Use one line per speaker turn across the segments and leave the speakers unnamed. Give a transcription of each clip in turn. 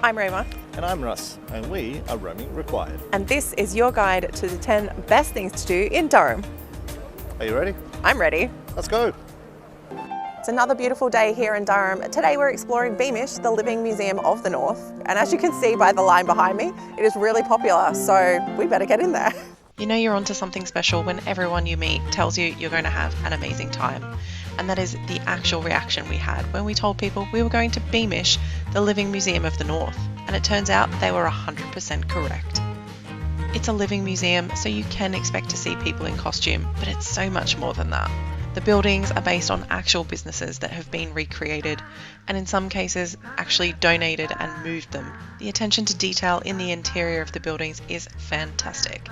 I'm Roma.
And I'm Russ, and we are Roaming Required.
And this is your guide to the 10 best things to do in Durham.
Are you ready?
I'm ready.
Let's go.
It's another beautiful day here in Durham. Today we're exploring Beamish, the living museum of the North. And as you can see by the line behind me, it is really popular, so we better get in there.
You know you're onto something special when everyone you meet tells you you're going to have an amazing time. And that is the actual reaction we had when we told people we were going to Beamish, the living museum of the North. And it turns out they were 100% correct. It's a living museum, so you can expect to see people in costume, but it's so much more than that. The buildings are based on actual businesses that have been recreated, and in some cases actually donated and moved them. The attention to detail in the interior of the buildings is fantastic.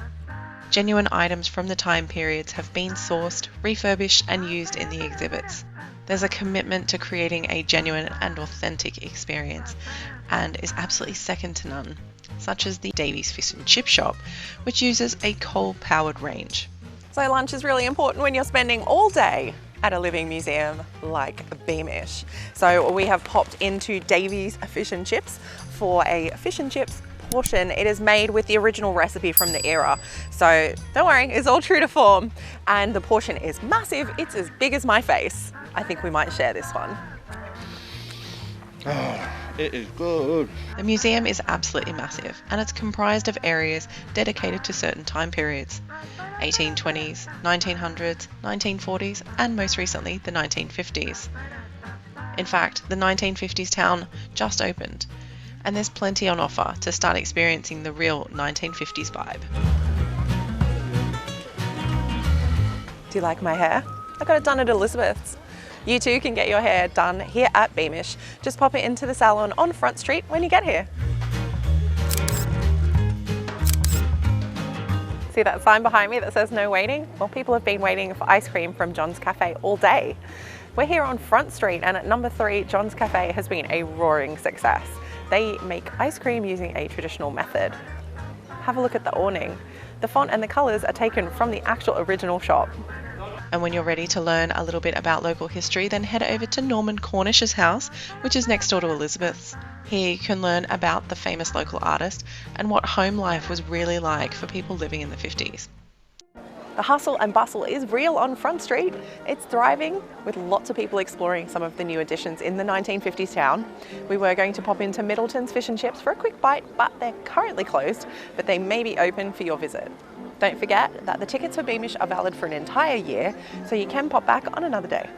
Genuine items from the time periods have been sourced, refurbished and used in the exhibits. There's a commitment to creating a genuine and authentic experience, and is absolutely second to none, such as the Davies Fish and Chip Shop, which uses a coal-powered range.
So lunch is really important when you're spending all day at a living museum like Beamish. So we have popped into Davies Fish and Chips for a fish and chips portion. It is made with the original recipe from the era, so don't worry, it's all true to form. And the portion is massive. It's as big as my face. I think we might share this one.
Oh, it is good.
The museum is absolutely massive, and it's comprised of areas dedicated to certain time periods: 1820s, 1900s, 1940s, and most recently the 1950s. In fact, the 1950s town just opened, and there's plenty on offer to start experiencing the real 1950s vibe.
Do you like my hair? I got it done at Elizabeth's. You too can get your hair done here at Beamish. Just pop it into the salon on Front Street when you get here. See that sign behind me that says no waiting? Well, people have been waiting for ice cream from John's Cafe all day. We're here on Front Street, and at number 3, John's Cafe has been a roaring success. They make ice cream using a traditional method. Have a look at the awning. The font and the colours are taken from the actual original shop.
And when you're ready to learn a little bit about local history, then head over to Norman Cornish's house, which is next door to Elizabeth's. Here you can learn about the famous local artist and what home life was really like for people living in the 50s.
The hustle and bustle is real on Front Street. It's thriving, with lots of people exploring some of the new additions in the 1950s town. We were going to pop into Middleton's Fish and Chips for a quick bite, but they're currently closed, but they may be open for your visit. Don't forget that the tickets for Beamish are valid for an entire year, so you can pop back on another day.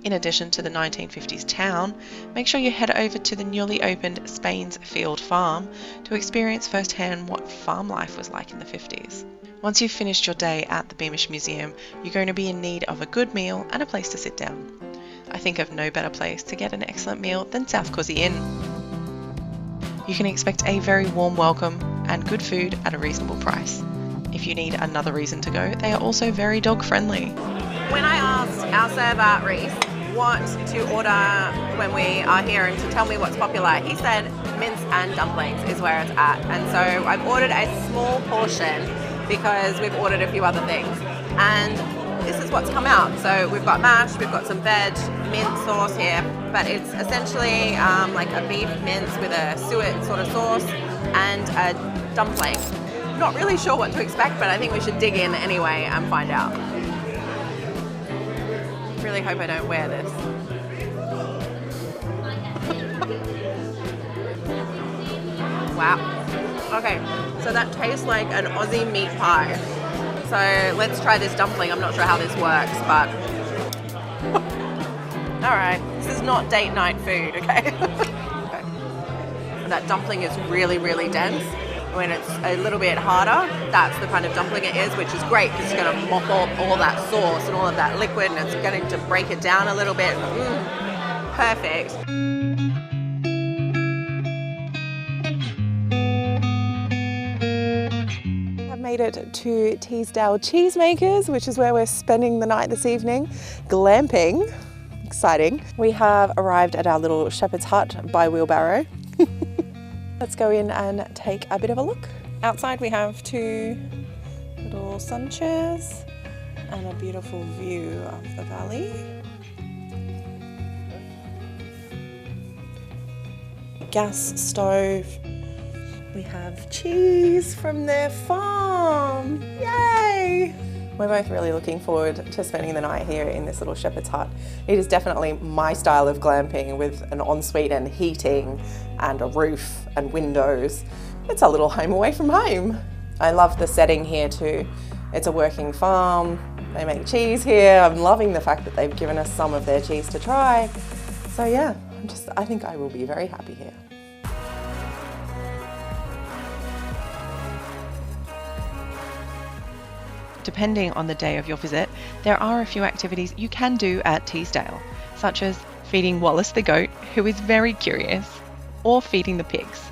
In addition to the 1950s town, make sure you head over to the newly opened Spain's Field Farm to experience firsthand what farm life was like in the 50s. Once you've finished your day at the Beamish Museum, you're going to be in need of a good meal and a place to sit down. I think of no better place to get an excellent meal than South Causey Inn. You can expect a very warm welcome and good food at a reasonable price. If you need another reason to go, they are also very dog friendly.
When I asked our server, Reese, what to order when we are here and to tell me what's popular, he said mince and dumplings is where it's at. And so I've ordered a small portion because we've ordered a few other things. And this is what's come out. So we've got mash, we've got some veg, mint sauce here, but it's essentially like a beef mince with a suet sort of sauce and a dumpling. Not really sure what to expect, but I think we should dig in anyway and find out. Really hope I don't wear this. Wow. Okay, so that tastes like an Aussie meat pie. So let's try this dumpling. I'm not sure how this works, but... All right, this is not date night food, okay? Okay. That dumpling is really, really dense. When it's a little bit harder, that's the kind of dumpling it is, which is great because it's going to mop up all that sauce and all of that liquid, and it's going to break it down a little bit. Perfect. I've made it to Teesdale Cheesemakers, which is where we're spending the night this evening. Glamping. Exciting. We have arrived at our little shepherd's hut by wheelbarrow. Let's go in and take a bit of a look. Outside we have 2 little sun chairs and a beautiful view of the valley. gas stove. We have cheese from their farm. Yay! We're both really looking forward to spending the night here in this little shepherd's hut. It is definitely my style of glamping, with an ensuite and heating and a roof and windows. It's a little home away from home. I love the setting here too. It's a working farm. They make cheese here. I'm loving the fact that they've given us some of their cheese to try. So yeah, I think I will be very happy here.
Depending on the day of your visit, there are a few activities you can do at Teesdale, such as feeding Wallace the goat, who is very curious, or feeding the pigs.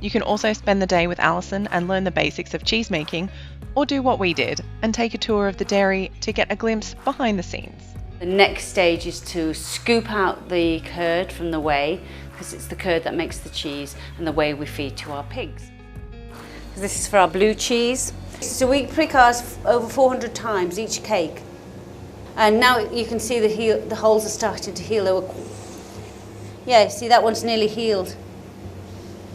You can also spend the day with Alison and learn the basics of cheese making, or do what we did and take a tour of the dairy to get a glimpse behind the scenes.
The next stage is to scoop out the curd from the whey, because it's the curd that makes the cheese, and the whey we feed to our pigs. This is for our blue cheese. So we prick ours over 400 times each cake. And now you can see the holes are starting to heal. Yeah, see, that one's nearly healed.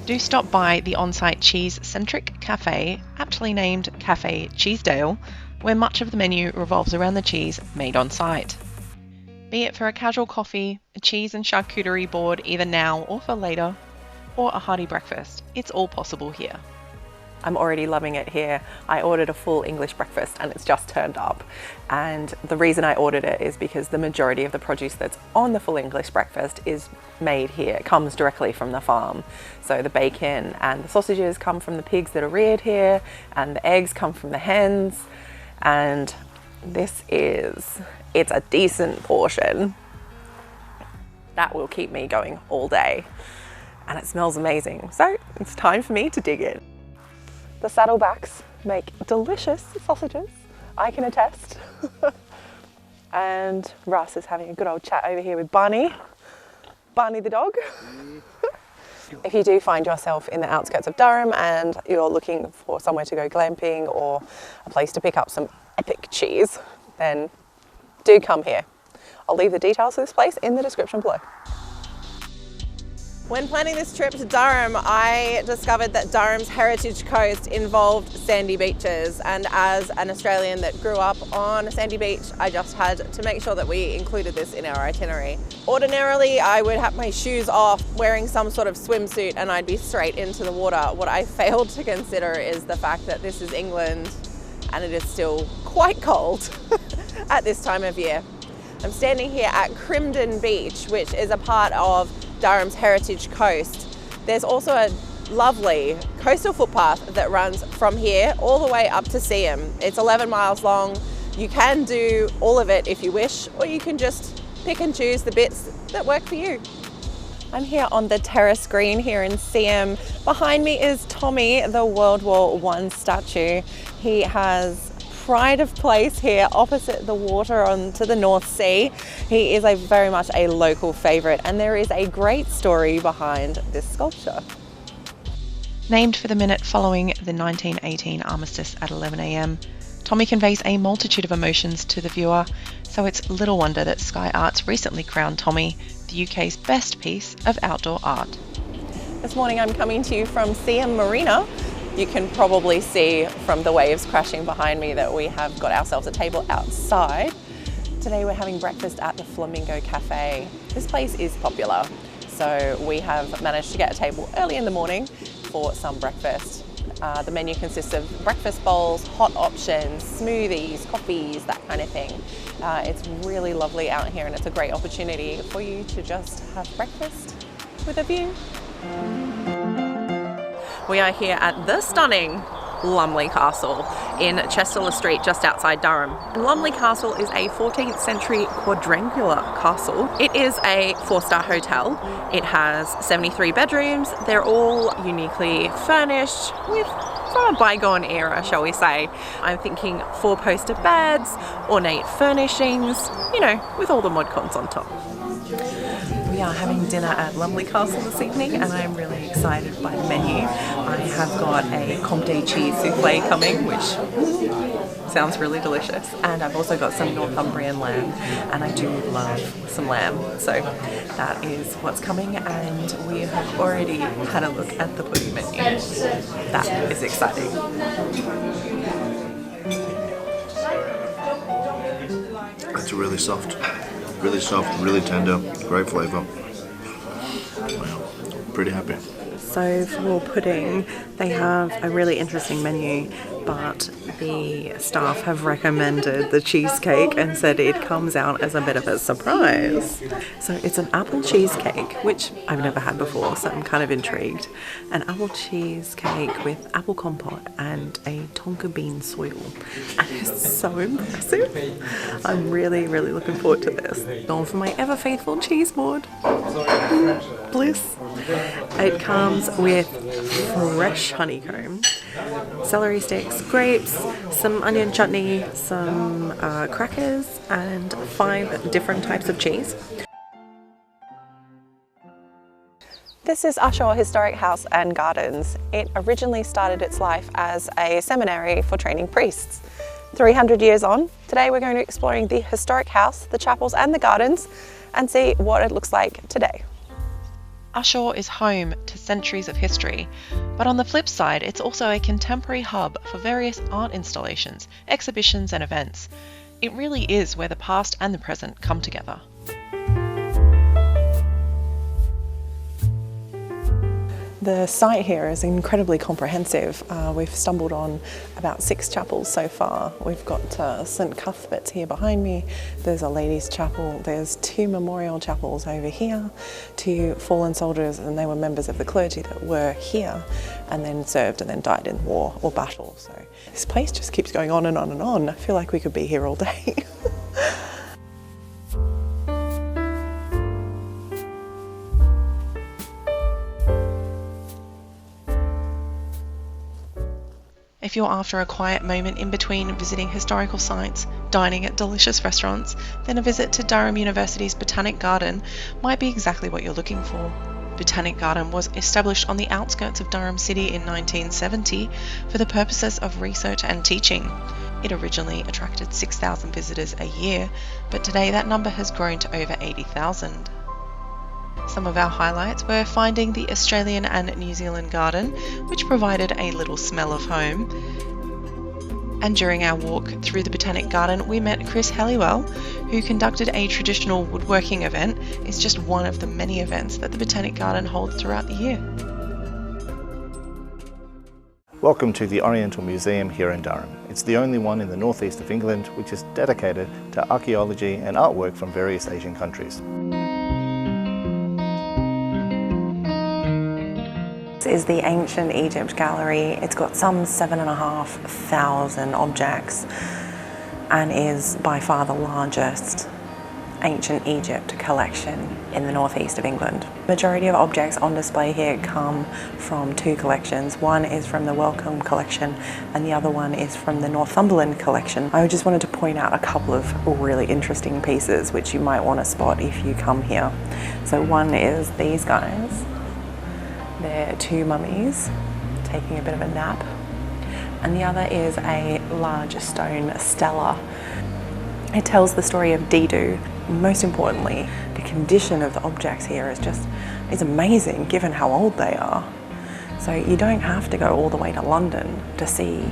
Do stop by the on-site cheese-centric cafe, aptly named Cafe Cheesdale, where much of the menu revolves around the cheese made on site. Be it for a casual coffee, a cheese and charcuterie board either now or for later, or a hearty breakfast, it's all possible here.
I'm already loving it here. I ordered a full English breakfast and it's just turned up. And the reason I ordered it is because the majority of the produce that's on the full English breakfast is made here. It comes directly from the farm. So the bacon and the sausages come from the pigs that are reared here, and the eggs come from the hens. And it's a decent portion. That will keep me going all day. And it smells amazing. So it's time for me to dig in. The Saddlebacks make delicious sausages, I can attest. And Russ is having a good old chat over here with Barney the dog. If you do find yourself in the outskirts of Durham and you're looking for somewhere to go glamping or a place to pick up some epic cheese, then do come here. I'll leave the details of this place in the description below. When planning this trip to Durham, I discovered that Durham's heritage coast involved sandy beaches, and as an Australian that grew up on a sandy beach, I just had to make sure that we included this in our itinerary. Ordinarily, I would have my shoes off, wearing some sort of swimsuit, and I'd be straight into the water. What I failed to consider is the fact that this is England and it is still quite cold at this time of year. I'm standing here at Crimdon Beach, which is a part of Durham's heritage coast. There's also a lovely coastal footpath that runs from here all the way up to Seaham. It's 11 miles long. You can do all of it if you wish, or you can just pick and choose the bits that work for you. I'm here on the terrace green here in Seaham. Behind me is Tommy, the World War I statue. He has pride of place here opposite the water onto the North Sea. He is very much a local favourite, and there is a great story behind this sculpture.
Named for the minute following the 1918 armistice at 11 a.m, Tommy conveys a multitude of emotions to the viewer, so it's little wonder that Sky Arts recently crowned Tommy the UK's best piece of outdoor art.
This morning I'm coming to you from Seaham Marina. You can probably see from the waves crashing behind me that we have got ourselves a table outside. Today we're having breakfast at the Flamingo Cafe. This place is popular, so we have managed to get a table early in the morning for some breakfast. The menu consists of breakfast bowls, hot options, smoothies, coffees, that kind of thing. It's really lovely out here, and it's a great opportunity for you to just have breakfast with a view. We are here at the stunning Lumley Castle in Chester Street, just outside Durham. Lumley Castle is a 14th century quadrangular castle. It is a 4-star hotel. It has 73 bedrooms. They're all uniquely furnished from a bygone era, shall we say. I'm thinking 4-poster beds, ornate furnishings, with all the mod cons on top.
We are having dinner at Lumley Castle this evening and I'm really excited by the menu. I have got a Comté cheese soufflé coming, which sounds really delicious, and I've also got some Northumbrian lamb, and I do love some lamb, so that is what's coming, and we have already had a look at the pudding menu. That is exciting.
It's really soft, really tender, great flavour. Pretty happy.
So for pudding, they have a really interesting menu, but the staff have recommended the cheesecake and said it comes out as a bit of a surprise. So it's an apple cheesecake, which I've never had before, so I'm kind of intrigued. An apple cheesecake with apple compote and a tonka bean soil. And it's so impressive. I'm really looking forward to this. Going for my ever faithful cheese board. Bliss. It comes with fresh honeycomb, celery sticks, grapes, some onion chutney, some crackers, and 5 different types of cheese.
This is Ushaw Historic House and Gardens. It originally started its life as a seminary for training priests. 300 years on, today we're going to be exploring the historic house, the chapels and the gardens, and see what it looks like today. Ushaw is home to centuries of history, but on the flip side, it's also a contemporary hub for various art installations, exhibitions and events. It really is where the past and the present come together. The site here is incredibly comprehensive. We've stumbled on about 6 chapels so far. We've got St Cuthbert's here behind me, there's a ladies' chapel, there's 2 memorial chapels over here to fallen soldiers, and they were members of the clergy that were here and then served and then died in war or battle. So this place just keeps going on and on and on. I feel like we could be here all day. If you're after a quiet moment in between visiting historical sites, dining at delicious restaurants, then a visit to Durham University's Botanic Garden might be exactly what you're looking for. Botanic Garden was established on the outskirts of Durham City in 1970 for the purposes of research and teaching. It originally attracted 6,000 visitors a year, but today that number has grown to over 80,000. Some of our highlights were finding the Australian and New Zealand garden, which provided a little smell of home. And during our walk through the Botanic Garden, we met Chris Halliwell, who conducted a traditional woodworking event. It's just one of the many events that the Botanic Garden holds throughout the year.
Welcome to the Oriental Museum here in Durham. It's the only one in the northeast of England which is dedicated to archaeology and artwork from various Asian countries.
Is the Ancient Egypt Gallery. It's got some 7,500 objects and is by far the largest ancient Egypt collection in the northeast of England. The majority of objects on display here come from 2 collections. One is from the Wellcome collection and the other one is from the Northumberland collection. I just wanted to point out a couple of really interesting pieces which you might want to spot if you come here. So one is these guys. They're 2 mummies taking a bit of a nap, and the other is a large stone stela. It tells the story of Didu. Most importantly, the condition of the objects here is amazing given how old they are. So you don't have to go all the way to London to see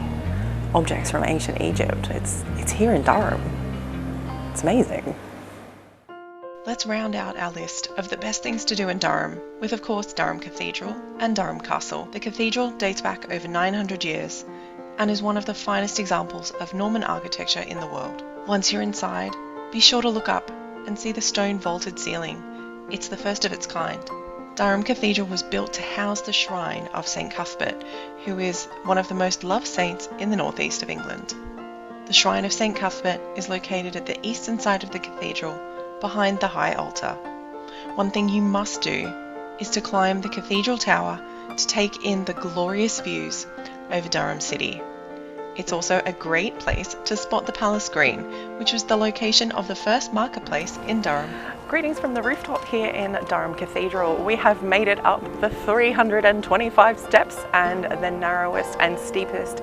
objects from ancient Egypt. It's here in Durham. It's amazing. Let's round out our list of the best things to do in Durham with, of course, Durham Cathedral and Durham Castle. The cathedral dates back over 900 years and is one of the finest examples of Norman architecture in the world. Once you're inside, be sure to look up and see the stone vaulted ceiling. It's the first of its kind. Durham Cathedral was built to house the shrine of St Cuthbert, who is one of the most loved saints in the northeast of England. The shrine of St Cuthbert is located at the eastern side of the cathedral, behind the high altar. One thing you must do is to climb the cathedral tower to take in the glorious views over Durham City.
It's also a great place to spot the Palace Green, which was the location of the first marketplace in Durham.
Greetings from the rooftop here in Durham Cathedral. We have made it up the 325 steps and the narrowest and steepest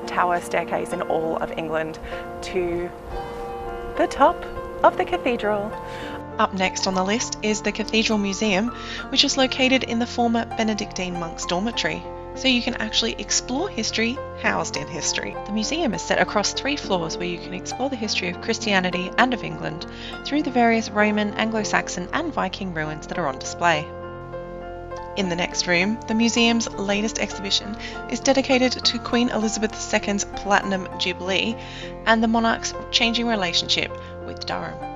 tower staircase in all of England to the top of the cathedral.
Up next on the list is the Cathedral Museum, which is located in the former Benedictine monks' dormitory. So you can actually explore history housed in history. The museum is set across 3 floors where you can explore the history of Christianity and of England through the various Roman, Anglo-Saxon and Viking ruins that are on display. In the next room, the museum's latest exhibition is dedicated to Queen Elizabeth II's Platinum Jubilee and the monarch's changing relationship with Durham.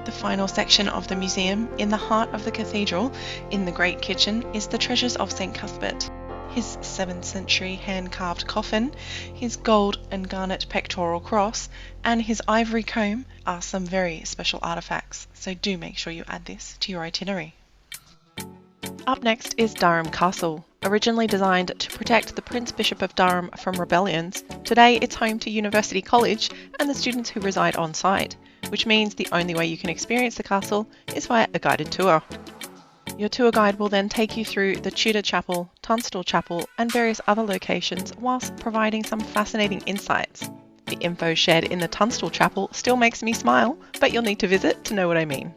The final section of the museum, in the heart of the cathedral, in the Great Kitchen, is the treasures of St Cuthbert. His 7th century hand-carved coffin, his gold and garnet pectoral cross, and his ivory comb are some very special artefacts, so do make sure you add this to your itinerary. Up next is Durham Castle. Originally designed to protect the Prince Bishop of Durham from rebellions, today it's home to University College and the students who reside on site, which means the only way you can experience the castle is via a guided tour. Your tour guide will then take you through the Tudor Chapel, Tunstall Chapel and various other locations whilst providing some fascinating insights. The info shared in the Tunstall Chapel still makes me smile, but you'll need to visit to know what I mean.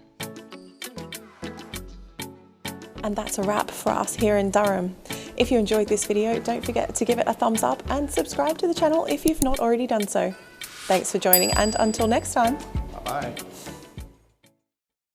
And that's a wrap for us here in Durham. If you enjoyed this video, don't forget to give it a thumbs up and subscribe to the channel if you've not already done so. Thanks for joining, and until next time.
Bye-bye.